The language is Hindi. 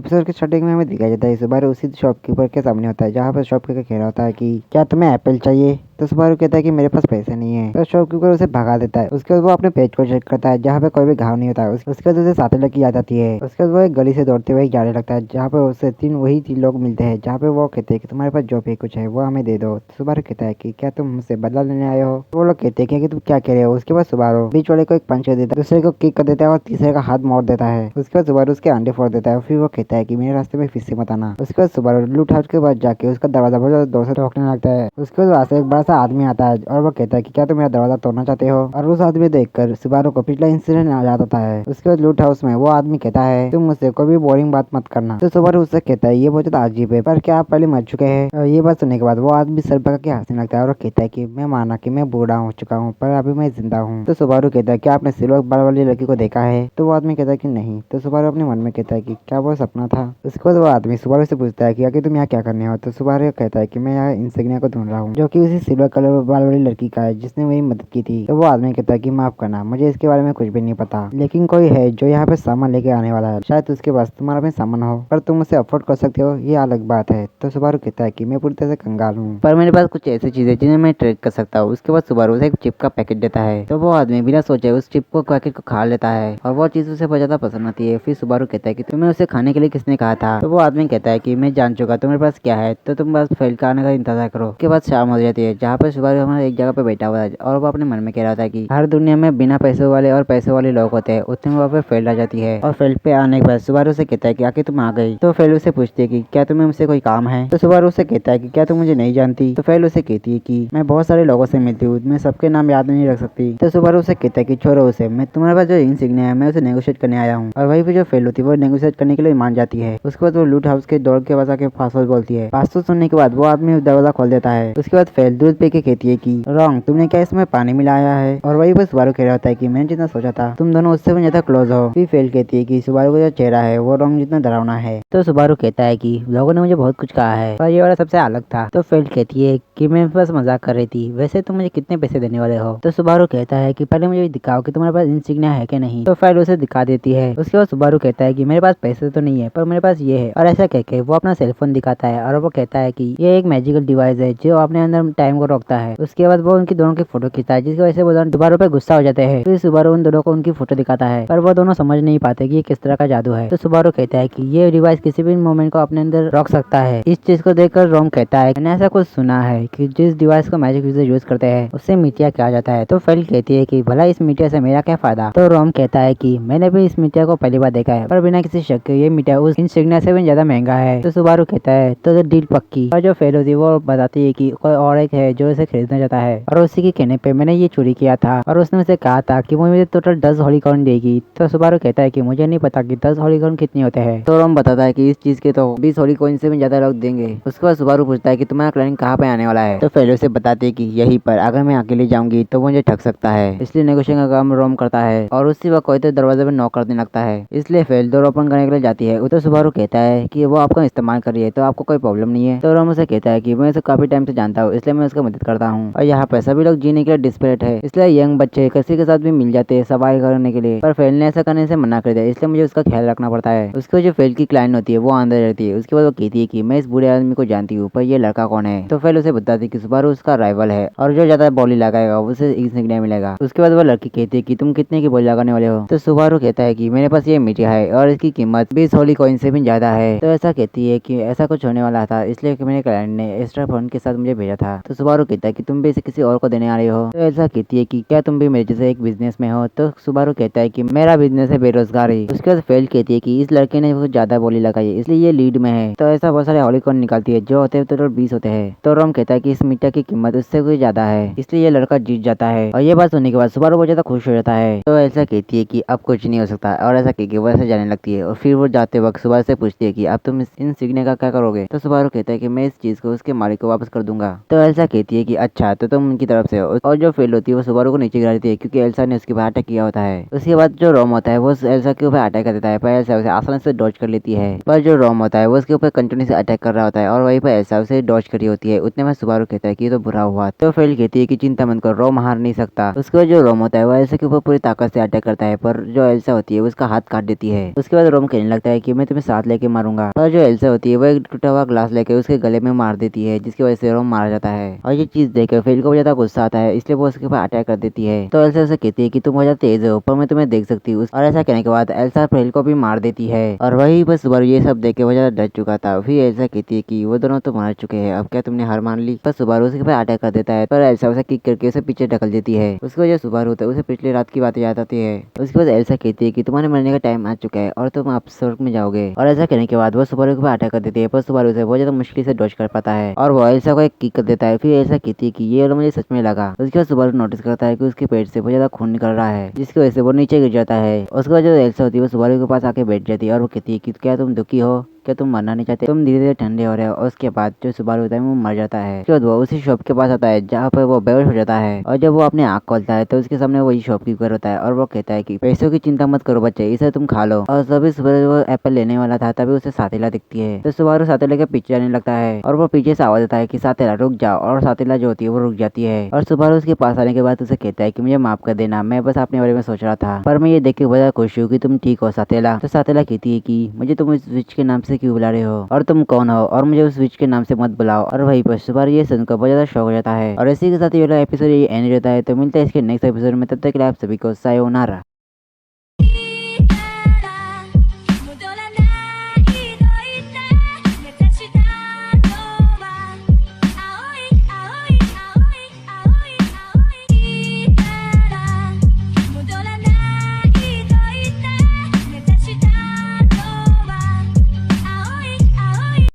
एपिसोड के स्टार्टिंग में हमें दिखाया जाता है सुबारू उसी शॉपकीपर के सामने होता है जहाँ पर शॉपकीपर कह रहा होता है कि क्या तुम्हें एप्पल चाहिए। तो सुबारू कहता है कि मेरे पास पैसे नहीं है। तो शॉपकीपर उसे भगा देता है। उसके बाद वो अपने पेज को चेक करता है जहाँ पे कोई भी घाव नहीं होता है। उसके बाद उसे साथ लड़की आ जाती है। उसके बाद वो एक गली से दौड़ते हुए जाने लगता है जहाँ पे उसे वही तीन लोग मिलते हैं जहाँ पे वो कहते हैं कि तुम्हारे पास जो भी कुछ है वो हमें दे दो। सुबारू कहता है कि क्या तुम मुझसे बदला लेने आए हो। वो लोग कहते हैं कि तुम क्या कह रहे हो। उसके बाद सुबारू बीच वाले को एक पंच देता है, दूसरे को किक कर देता है और तीसरे का हाथ मोड़ देता है। उसके बाद सुबारू उसके अंडे फोड़ देता है। फिर वो कहता है कि मेरे रास्ते में फिर से मत आना। उसके बाद सुबारू लूट हाउस के बाद जाके उसका दरवाजा बहुत जोर से ठोकने लगता है। उसके बाद वहाँ से एक बड़ा सा आदमी आता है और वो कहता है कि क्या तुम मेरा दरवाजा तोड़ना चाहते हो। और उस आदमी देखकर सुबारू को पिछला इंसिडेंट याद आता है। उसके बाद लूट हाउस में वो आदमी कहता है तुम मुझसे कोई भी बोरिंग बात मत करना। तो सुबारू उससे कहता है ये बहुत ज्यादा अजीब है पर क्या आप पहले मर चुके हैं। और ये बात सुनने के बाद वो आदमी सर पकड़ के हंसने लगता है और कहता है कि मैं माना कि मैं बूढ़ा हो चुका हूँ पर अभी मैं जिंदा हूँ। तो सुबारू कहता है क्या आपने सिल्वर बाल वाली लड़की को देखा है। तो वो आदमी कहता है कि नहीं। तो सुबारू अपने मन में कहता है कि क्या वो सपना था। उसके बाद वो आदमी सुबारू से पूछता है कि आखिर तुम यहाँ क्या करने हो। तो सुबारू कहता है कि मैं यहाँ इंसिग्निया को ढूंढ रहा हूँ जो कि उसी सिल्वर कलर बाल वाली लड़की का है जिसने मेरी मदद की थी। तो वो आदमी कहता है कि माफ करना मुझे इसके बारे में कुछ भी नहीं पता, लेकिन कोई है जो यहाँ पे सामान लेके आने वाला है। शायद उसके पास तुम्हारा भी सामान हो पर तुम उसे अफोर्ड कर सकते हो ये अलग बात है। तो सुबारू कहता है कि मैं पूरी तरह से कंगाल हूँ पर मेरे पास कुछ ऐसी चीजें जिन्हें मैं ट्रेड कर सकता हूँ। उसके बाद सुबारू उसे एक चिप का पैकेट देता है। तो वो आदमी बिना सोचे उस चिप को पैकेट को खा लेता है और वो चीज उसे बहुत ज्यादा पसंद आती है। फिर सुबारू कहता है कि तुम्हें उसे खाने के लिए किसने कहा था। तो वो आदमी कहता है कि मैं जान चुका तुम्हारे पास क्या है तो तुम बस फेल का आने का इंतजार करो। उसके बाद शाम हो जाती है जहाँ पे सुबारू हमारे एक जगह पे बैठा हुआ है और वो अपने मन में कह रहा था कि हर दुनिया में बिना पैसों वाले और पैसे वाले लोग होते हैं उतने वहाँ पे फेल आ जाती है। और फील्ड पे आने के बाद सुबारू से कहता है कि आखिर तुम आ गई। तो फेल उसे पूछती है कि क्या तुम्हें मुझसे कोई काम है। तो सुबारू से कहता है कि क्या तुम मुझे नहीं जानती। तो फेल उसे कहती है कि मैं बहुत सारे लोगों से मिलती हूँ मैं सबके नाम याद नहीं रख सकती। तो सुबारू उसे कहता है कि छोड़ो उसे, मैं तुम्हारे पास जो इंसिग्निया है मैं उसे नेगोशिएट करने आया हूँ। और वही पे जो फेल होती है वो नेगोशिएट करने के लिए मान जाती है। उसके बाद वो लूट हाउस के दौड़ के पास आके पासवर्ड बोलती है। पासवर्ड सुनने के बाद वो आदमी दरवाजा खोल देता है। उसके बाद फेल दूध पी के कहती है कि रॉन्ग तुमने क्या इसमें पानी मिलाया है। और वही पर सुबारू कह रहा होता है कि मैंने जितना सोचा था तुम दोनों उससे भी ज्यादा क्लोज हो। फिर फेल कहती है कि सुबारू का जो चेहरा है वो रॉन्ग जितना डरावना है। तो सुबारू कहता है कि लोगों ने मुझे बहुत कुछ कहा है पर ये वाला सबसे अलग था। तो फेल कहती है कि मैं बस मजाक कर रही थी, वैसे तुम मुझे कितने पैसे देने वाले हो। तो सुबारू कहता है कि पहले मुझे दिखाओ कि तुम्हारे पास इंसिग्निया है कि नहीं। तो फेल उसे दिखा देती है। उसके बाद सुबारू कहता है कि मेरे पास पैसे तो नहीं है पर मेरे पास ये है। और ऐसा कहकर वो अपना सेलफोन दिखाता है और वो कहता है कि ये एक मैजिकल डिवाइस है जो अपने अंदर टाइम को रोकता है। उसके बाद वो उनकी दोनों की फोटो खींचता है जिसकी वजह से वो दोनों सुबारू पे गुस्सा हो जाते हैं। फिर सुबारू उन दोनों को उनकी फोटो दिखाता है पर वो दोनों समझ नहीं पाते कि ये किस तरह का जादू है। तो सुबारू कहता है कि ये डिवाइस किसी भी मोमेंट को अपने अंदर रोक सकता है। इस चीज को देखकर रोम कहता है मैंने ऐसा कुछ सुना है कि जिस डिवाइस को मैजिक यूजर यूज करते हैं उससे मिटिया कहा जाता है। तो फेल कहती है कि भला इस मिटिया से मेरा क्या फायदा। तो रोम कहता है कि मैंने भी इस मिटिया को पहली बार देखा है पर बिना किसी शक के ये मिटिया उस इंसिग्निया से भी ज्यादा महंगा है। तो सुबारू कहता है तो डील पक्की। और जो फेल होती है वो बताती है कि कोई और एक है जो इसे खरीदना चाहता है और उसी के कहने पे मैंने ये चोरी किया था और उसने मुझे कहा था कि वो मुझे टोटल 10 हॉलीकॉर्न देगी। तो सुबारू कहता है कि मुझे नहीं पता कि 10 हॉलीकॉर्न कितने होते हैं। तो रोम बताता है कि इस चीज के तो 20 हॉलीकॉर्न से भी ज्यादा लोग देंगे। उसके बाद सुबारू पूछता है कि तुम्हारा क्लाइंट कहाँ पे आने वाला है। तो फेल उसे बताते है कि यहीं पर, अगर मैं अकेले जाऊंगी तो मुझे ठग सकता है, इसलिए नेगोशिएशन का काम रोम करता है। और उसी वक्त कोई तो दरवाजे पे नॉक करने लगता है इसलिए फेल डोर ओपन करने के लिए जाती है। उधर सुबारू कहता है कि वो आपका इस्तेमाल कर रही है तो आपको कोई प्रॉब्लम नहीं है। तो रोम उसे कहता है कि मैं उसे काफी टाइम से जानता हूँ इसलिए मैं उसकी मदद करता हूँ और यहाँ पर सभी लोग जीने के लिए डिस्परेट है इसलिए यंग बच्चे किसी के साथ भी मिल जाते हैं सफाई करने के लिए। पर फेल ने ऐसा करने से मना कर दिया इसलिए मुझे उसका ख्याल रखना पड़ता है। उसके जो फेल की क्लाइंट होती है वो अंदर रहती है। उसके बाद वो कहती है कि मैं इस बूढ़े आदमी को जानती हूँ पर ये लड़का कौन है। तो फेल उसे बताती है कि सुबारू उसका राइवल है और जो ज्यादा बॉली लगाएगा उसे इंसिग्निया मिलेगा। उसके बाद वो लड़की कहती है कि तुम कितने की बॉली लगाने वाले हो। तो सुबारू कहता है कि मेरे पास ये मिटिया है और इसकी कीमत 20 हॉली कॉइन से भी ज्यादा है। तो ऐसा कहती है कि ऐसा कुछ होने वाला था इसलिए कि मेरे क्लाइंट ने एक्स्ट्रा फंड के साथ मुझे भेजा था। तो सुबारू कहता है कि तुम भी इसे किसी और को देने आ रहे हो। तो ऐसा कहती है कि क्या तुम भी मेरे जैसे एक बिजनेस में हो। तो सुबारू कहता है कि मेरा बिजनेस है बेरोजगारी। उसके बाद फेल कहती है कि इस लड़के ने बहुत ज्यादा बोली लगाई इसलिए ये लीड में है। तो ऐसा बहुत सारे हॉलीकॉर्न निकालती है जो होते हैं टोटल 20 होते हैं। तो रोम कहता है कि इस मिटिया की कीमत उससे कोई ज्यादा है इसलिए ये लड़का जीत जाता है। और ये बात सुनने के बाद सुबारू बहुत ज्यादा खुश हो जाता है। तो ऐसा कहती है कि अब कुछ नहीं हो सकता और ऐसा कहकर वो ऐसे जाने लगती है। और फिर वो जाते वक्त सुबारू से पूछती है कि अब तुम इस इंसिग्निया का क्या करोगे। तो सुबारू कहता है कि मैं इस चीज को उसके मालिक को वापस कर दूंगा। तो एल्सा कहती है कि अच्छा तो तुम उनकी तरफ से हो। और जो फेल होती है वो सुबारू को नीचे गिरा देती है क्योंकि एल्सा ने उसके ऊपर अटैक किया होता है। उसके बाद जो रोम होता है वो एल्सा के ऊपर अटैक कर देता है पर एल्सा उसे आसानी से डॉज कर लेती है। पर जो रोम होता है वो उसके ऊपर कंटिन्यू से अटैक कर रहा होता है और वहीं पर एल्सा उसे डॉज करी होती है। उतने में सुबारू कहता है कि ये तो बुरा हुआ। तो फेल कहती है कि चिंता मत कर, रोम हार नहीं सकता। उसके बाद जो रोम होता है वो एल्सा के ऊपर पूरी ताकत से अटैक करता है पर जो एल्सा होती है उसका हाथ काट देती है। उसके बाद रोम कहने लगता है कि मैं तुम्हें साथ लेके मारूंगा। पर जो एल्सा होती है वो एक टूटा हुआ ग्लास लेके उसके गले में मार देती है, जिसकी वजह से वो मारा जाता है। और ये चीज देखकर फेल को ज्यादा गुस्सा आता है, इसलिए वो उसके ऊपर अटैक कर देती है। तो एल्सा उसे कहती है कि तुम बहुत तेज हो पर मैं तुम्हें देख सकती हूँ। और ऐसा कहने के बाद एल्सा फेल को भी मार देती है। और वही बस सुबारू ये सब देख के वो ज्यादा डर चुका था। फिर एल्सा कहती है कि वो दोनों तो मार चुके हैं, अब क्या तुमने हार मान ली। पर सुबारू उसके ऊपर अटैक कर देता है, पर एल्सा उसे किक करके उसे पीछे ढकल देती है। उसकी वजह सुबारू होता है उसे पिछली रात की बातें याद आती है। उसके बाद एल्सा कहती है कि तुम्हारे मरने का टाइम आ चुका है और तुम अब स्वर्ग में जाओगे। और ऐसा कहने के बाद वो सुबारू के ऊपर अटैक कर देती है, पर सुबारू उसे बहुत ज्यादा मुश्किल से डॉज कर पाता है और वो एल्सा को एक किक कर देता है। फिर एल्सा कहती है कि ये वाला मुझे सच में लगा। उसके बाद सुबारू नोटिस करता है कि उसके पेट से बहुत ज्यादा खून निकल रहा है, जिसकी वजह से वो नीचे गिर जाता है। उसके बाद जो एल्सा होती है वो सुबारू के पास आके बैठ जाती है और वो कहती है कि क्या तुम दुखी हो, क्या तुम मरना नहीं चाहते, तुम धीरे धीरे ठंडे हो रहे हो। और उसके बाद जो सुबारू होता है वो मर जाता है। उसके बाद वो उसी शॉप के पास आता है जहाँ पर वो बेहोश हो जाता है। और जब वो अपने आँख खोलता है तो उसके सामने वही शॉपकीपर होता है और वो कहता है कि पैसों की चिंता मत करो बच्चे, इसे तुम खा लो। और तभी सुबारू वो एप्पल लेने वाला था तभी उसे सातिला दिखती है। तो सुबारू सातिला के पीछे जाने लगता है और वो पीछे से आवाज आता है कि सातिला रुक जाओ। और सातिला जो होती है वो रुक जाती है और सुबारू उसके पास आने के बाद उसे कहता है कि मुझे माफ कर देना, मैं बस अपने बारे में सोच रहा था, पर मैं ये देख के बहुत खुश हूँ कि तुम ठीक हो सातिला। तो सातिला कहती है कि मुझे तुम इस विच के नाम से क्यों बुला रहे हो और तुम कौन हो और मुझे उस विच के नाम से मत बुलाओ। और वही पर सुबारू ये सुनकर बहुत ज्यादा शौक हो जाता है। और इसी के साथ ये वाला एपिसोड ये एंड हो जाता है। तो मिलता है इसके नेक्स्ट एपिसोड में, तब तक के लिए आप सभी को सायोनारा।